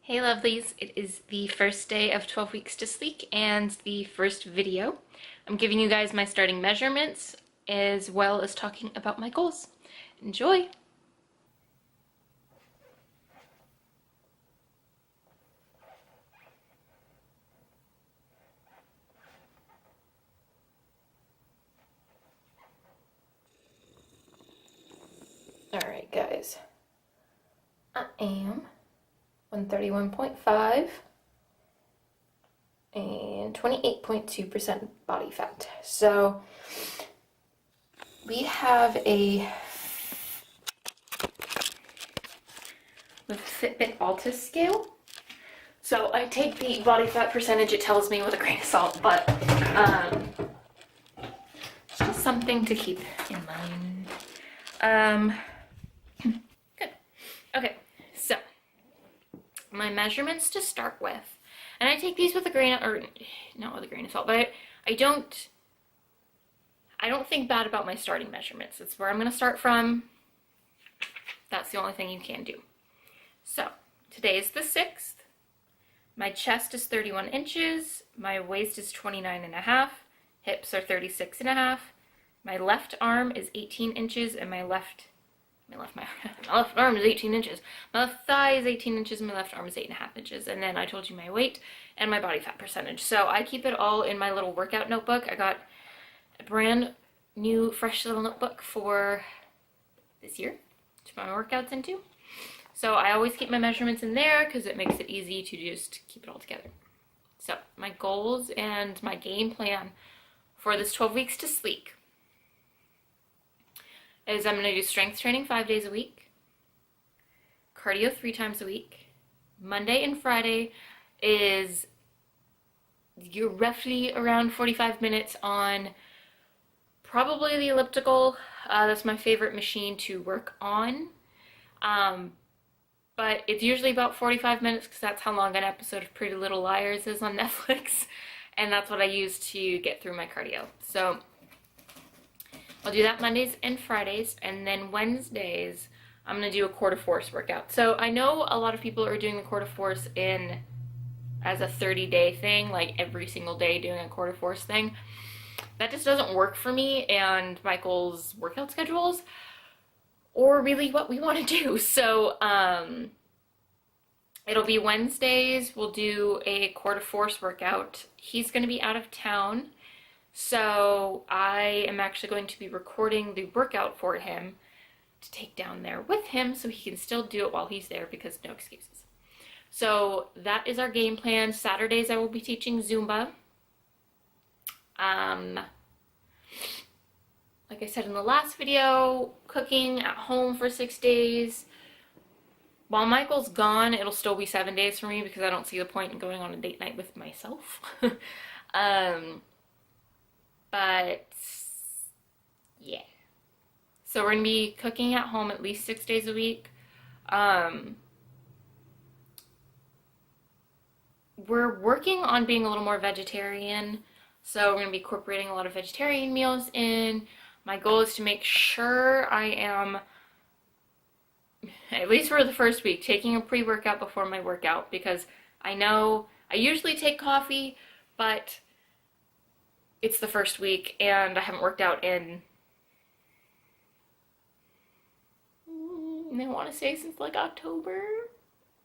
Hey lovelies, it is the first day of 12 weeks to sleek and the first video. I'm giving you guys my starting measurements as well as talking about my goals. Enjoy! Alright guys, I am 131.5 and 28.2% body fat. So we have a Fitbit Altus scale. So I take the body fat percentage it tells me with a grain of salt, but it's just something to keep in mind. Good. Okay, so my measurements to start with, and I take these with a grain of, or not with a grain of salt, but I don't think bad about my starting measurements. It's where I'm going to start from. That's the only thing you can do. So today is the 6th. My chest is 31 inches. My waist is 29.5. Hips are 36.5. My left arm is 18 inches, and my left arm is 18 inches. My left thigh is 18 inches, and my left arm is 8.5 inches. And then I told you my weight and my body fat percentage. So I keep it all in my little workout notebook. I got a brand new, fresh little notebook for this year to put my workouts into. So I always keep my measurements in there because it makes it easy to just keep it all together. So my goals and my game plan for this 12 weeks to sleek is I'm going to do strength training 5 days a week, cardio 3 times a week. Monday and Friday is you're roughly around 45 minutes on probably the elliptical. That's my favorite machine to work on. But it's usually about 45 minutes because that's how long an episode of Pretty Little Liars is on Netflix. And that's what I use to get through my cardio. So I'll do that Mondays and Fridays. And then Wednesdays, I'm going to do a core to force workout. So I know a lot of people are doing the core to force as a 30-day thing, like every single day doing a core to force thing. That just doesn't work for me and Michael's workout schedules, or really what we want to do. So it'll be Wednesdays. We'll do a core to force workout. He's going to be out of town, so I am actually going to be recording the workout for him to take down there with him so he can still do it while he's there, because no excuses. So that is our game plan. Saturdays I will be teaching Zumba. Like I said in the last video, cooking at home for 6 days. While Michael's gone, it'll still be 7 days for me because I don't see the point in going on a date night with myself. But yeah. So we're going to be cooking at home at least 6 days a week. We're working on being a little more vegetarian. So we're going to be incorporating a lot of vegetarian meals in. My goal is to make sure I am, at least for the first week, taking a pre-workout before my workout, because I know I usually take coffee, but it's the first week and I haven't worked out in, I want to say since like October,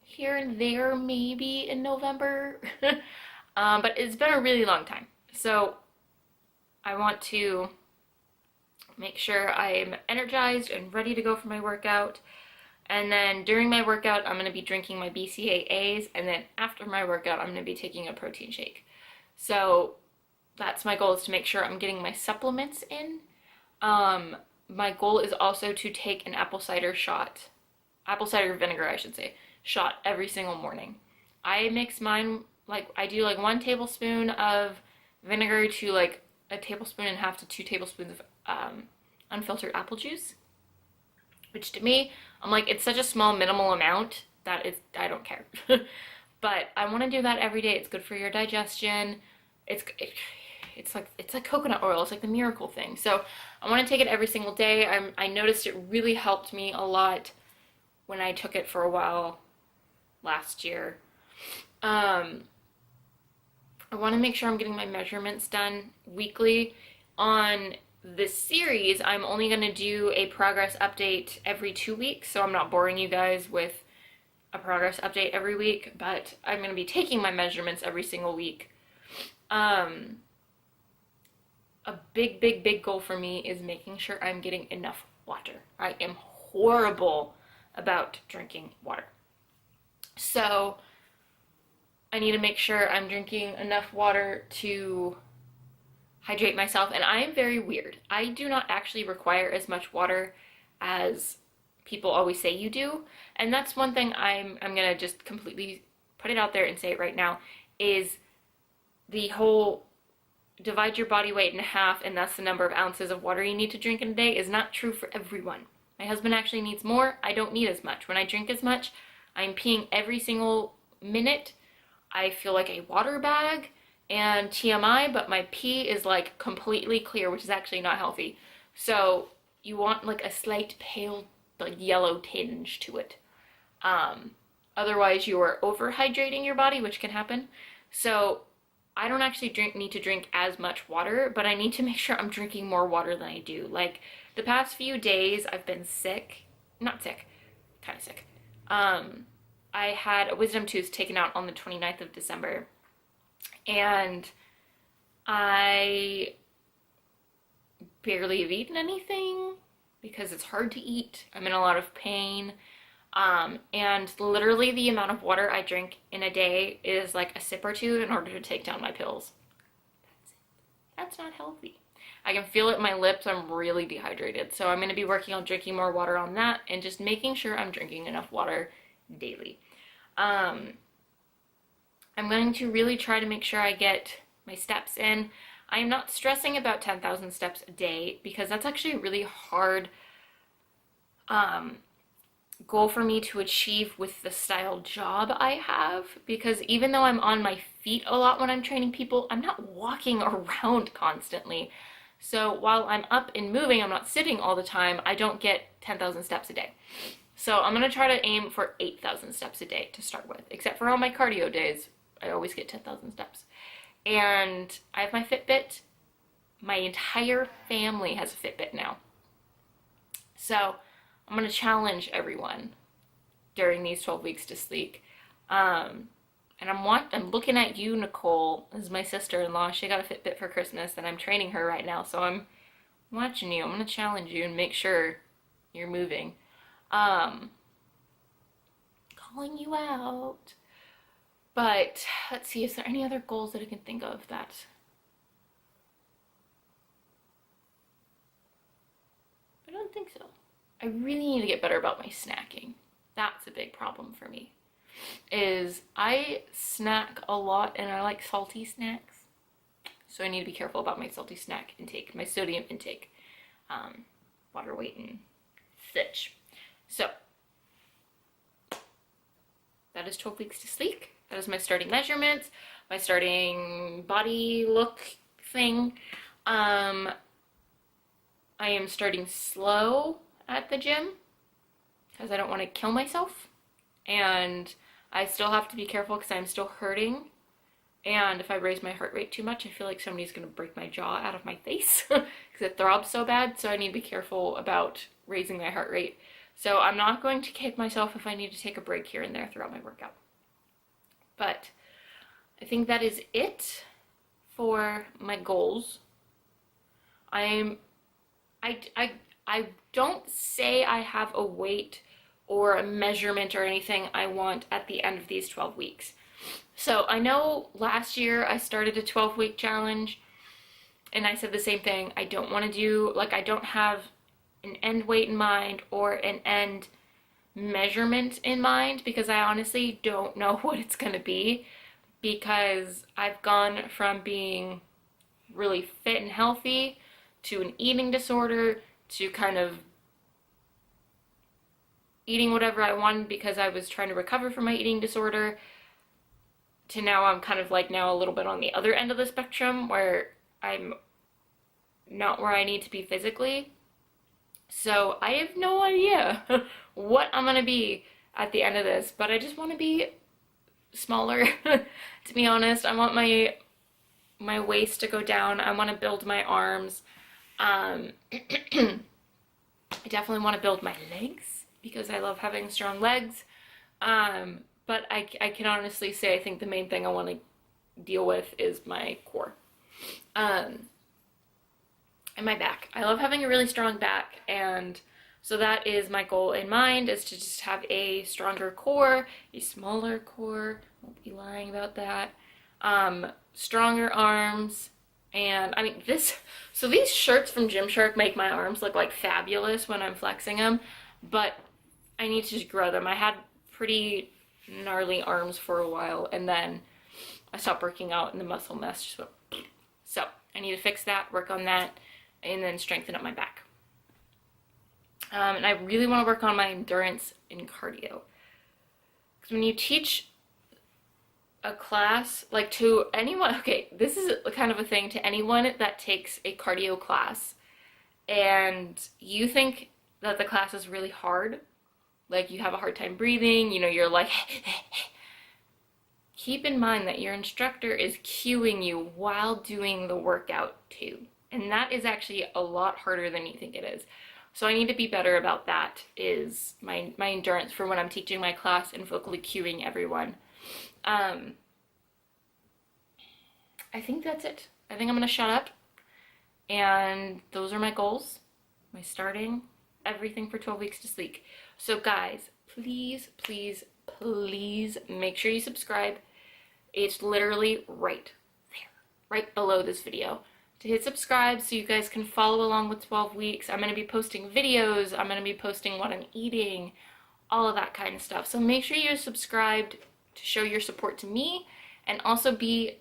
here and there, maybe in November. But it's been a really long time. So I want to make sure I'm energized and ready to go for my workout. And then during my workout, I'm going to be drinking my BCAAs. And then after my workout, I'm going to be taking a protein shake. So that's my goal, is to make sure I'm getting my supplements in. My goal is also to take an apple cider vinegar, I should say, shot every single morning. I mix mine, like I do like 1 tablespoon of vinegar to like 1.5 tablespoons to 2 tablespoons of unfiltered apple juice, which to me, I'm like, it's such a small minimal amount that I don't care. But I want to do that every day. It's good for your digestion. It's like coconut oil. It's like the miracle thing. So I want to take it every single day. I noticed it really helped me a lot when I took it for a while last year. Um, I want to make sure I'm getting my measurements done weekly. On this series, I'm only going to do a progress update every 2 weeks, so I'm not boring you guys with a progress update every week, but I'm going to be taking my measurements every single week. A big goal for me is making sure I'm getting enough water. I am horrible about drinking water. So I need to make sure I'm drinking enough water to hydrate myself. And I am very weird. I do not actually require as much water as people always say you do. And that's one thing I'm gonna just completely put it out there and say it right now, is the whole divide your body weight in half and that's the number of ounces of water you need to drink in a day is not true for everyone. My husband actually needs more. I don't need as much. When I drink as much, I'm peeing every single minute. I feel like a water bag, and TMI, but my pee is like completely clear, which is actually not healthy. So you want like a slight pale like yellow tinge to it. Otherwise you are overhydrating your body, which can happen. So I don't actually need to drink as much water, but I need to make sure I'm drinking more water than I do. Like the past few days I've been sick. Not sick, kind of sick. I had a wisdom tooth taken out on the 29th of December, and I barely have eaten anything because it's hard to eat. I'm in a lot of pain. And literally the amount of water I drink in a day is like a sip or two in order to take down my pills. That's it. That's not healthy. I can feel it in my lips. I'm really dehydrated. So I'm going to be working on drinking more water on that and just making sure I'm drinking enough water daily. I'm going to really try to make sure I get my steps in. I am not stressing about 10,000 steps a day because that's actually a really hard goal for me to achieve with the style job I have, because even though I'm on my feet a lot when I'm training people, I'm not walking around constantly. So while I'm up and moving, I'm not sitting all the time, I don't get 10,000 steps a day. So I'm going to try to aim for 8,000 steps a day to start with, except for on my cardio days, I always get 10,000 steps. And I have my Fitbit. My entire family has a Fitbit now. So I'm going to challenge everyone during these 12 weeks to sleek. And I'm looking at you, Nicole, as my sister-in-law. She got a Fitbit for Christmas, and I'm training her right now. So I'm watching you. I'm going to challenge you and make sure you're moving. Calling you out. But let's see, is there any other goals that I can think of that... I don't think so. I really need to get better about my snacking. That's a big problem for me. Is I snack a lot and I like salty snacks. So I need to be careful about my salty snack intake, my sodium intake, water weight and such. So that is 12 weeks to sleek. That is my starting measurements, my starting body look thing. I am starting slow at the gym because I don't want to kill myself, and I still have to be careful because I'm still hurting, and if I raise my heart rate too much I feel like somebody's going to break my jaw out of my face because it throbs so bad. So I need to be careful about raising my heart rate. So I'm not going to kick myself if I need to take a break here and there throughout my workout. But I think that is it for my goals. I don't say I have a weight or a measurement or anything I want at the end of these 12 weeks. So I know last year I started a 12-week challenge and I said the same thing. I don't want to do, like, I don't have an end weight in mind or an end measurement in mind because I honestly don't know what it's going to be, because I've gone from being really fit and healthy to an eating disorder to kind of eating whatever I wanted because I was trying to recover from my eating disorder, to now I'm kind of like now a little bit on the other end of the spectrum where I'm not where I need to be physically. So I have no idea what I'm going to be at the end of this, but I just want to be smaller, to be honest. I want my waist to go down. I want to build my arms. I definitely want to build my legs because I love having strong legs. But I can honestly say I think the main thing I want to deal with is my core. And my back. I love having a really strong back, and so that is my goal in mind, is to just have a stronger core, a smaller core, won't be lying about that, stronger arms, and I mean so these shirts from Gymshark make my arms look like fabulous when I'm flexing them, but I need to just grow them. I had pretty gnarly arms for a while, and then I stopped working out and the muscle mass just went. So I need to fix that, work on that, and then strengthen up my back. And I really want to work on my endurance in cardio. Because when you teach a class, like to anyone, okay, this is kind of a thing to anyone that takes a cardio class and you think that the class is really hard, like you have a hard time breathing, you know, you're like, keep in mind that your instructor is cueing you while doing the workout too. And that is actually a lot harder than you think it is. So I need to be better about that, is my endurance for when I'm teaching my class and vocally cueing everyone. I think that's it. I think I'm going to shut up. And those are my goals. My starting, everything for 12 weeks to sleek. So guys, please, please, please make sure you subscribe. It's literally right there, right below this video. To hit subscribe so you guys can follow along with 12 weeks. I'm going to be posting videos. I'm going to be posting what I'm eating, all of that kind of stuff. So make sure you're subscribed to show your support to me and also be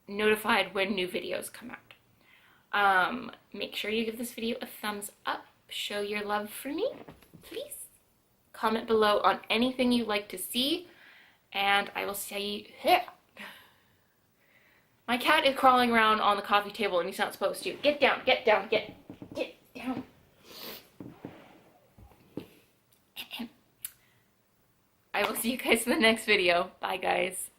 notified when new videos come out. Make sure you give this video a thumbs up. Show your love for me, please. Comment below on anything you'd like to see, and I will see you here. My cat is crawling around on the coffee table and he's not supposed to. Get down, get down, get down. I will see you guys in the next video. Bye, guys.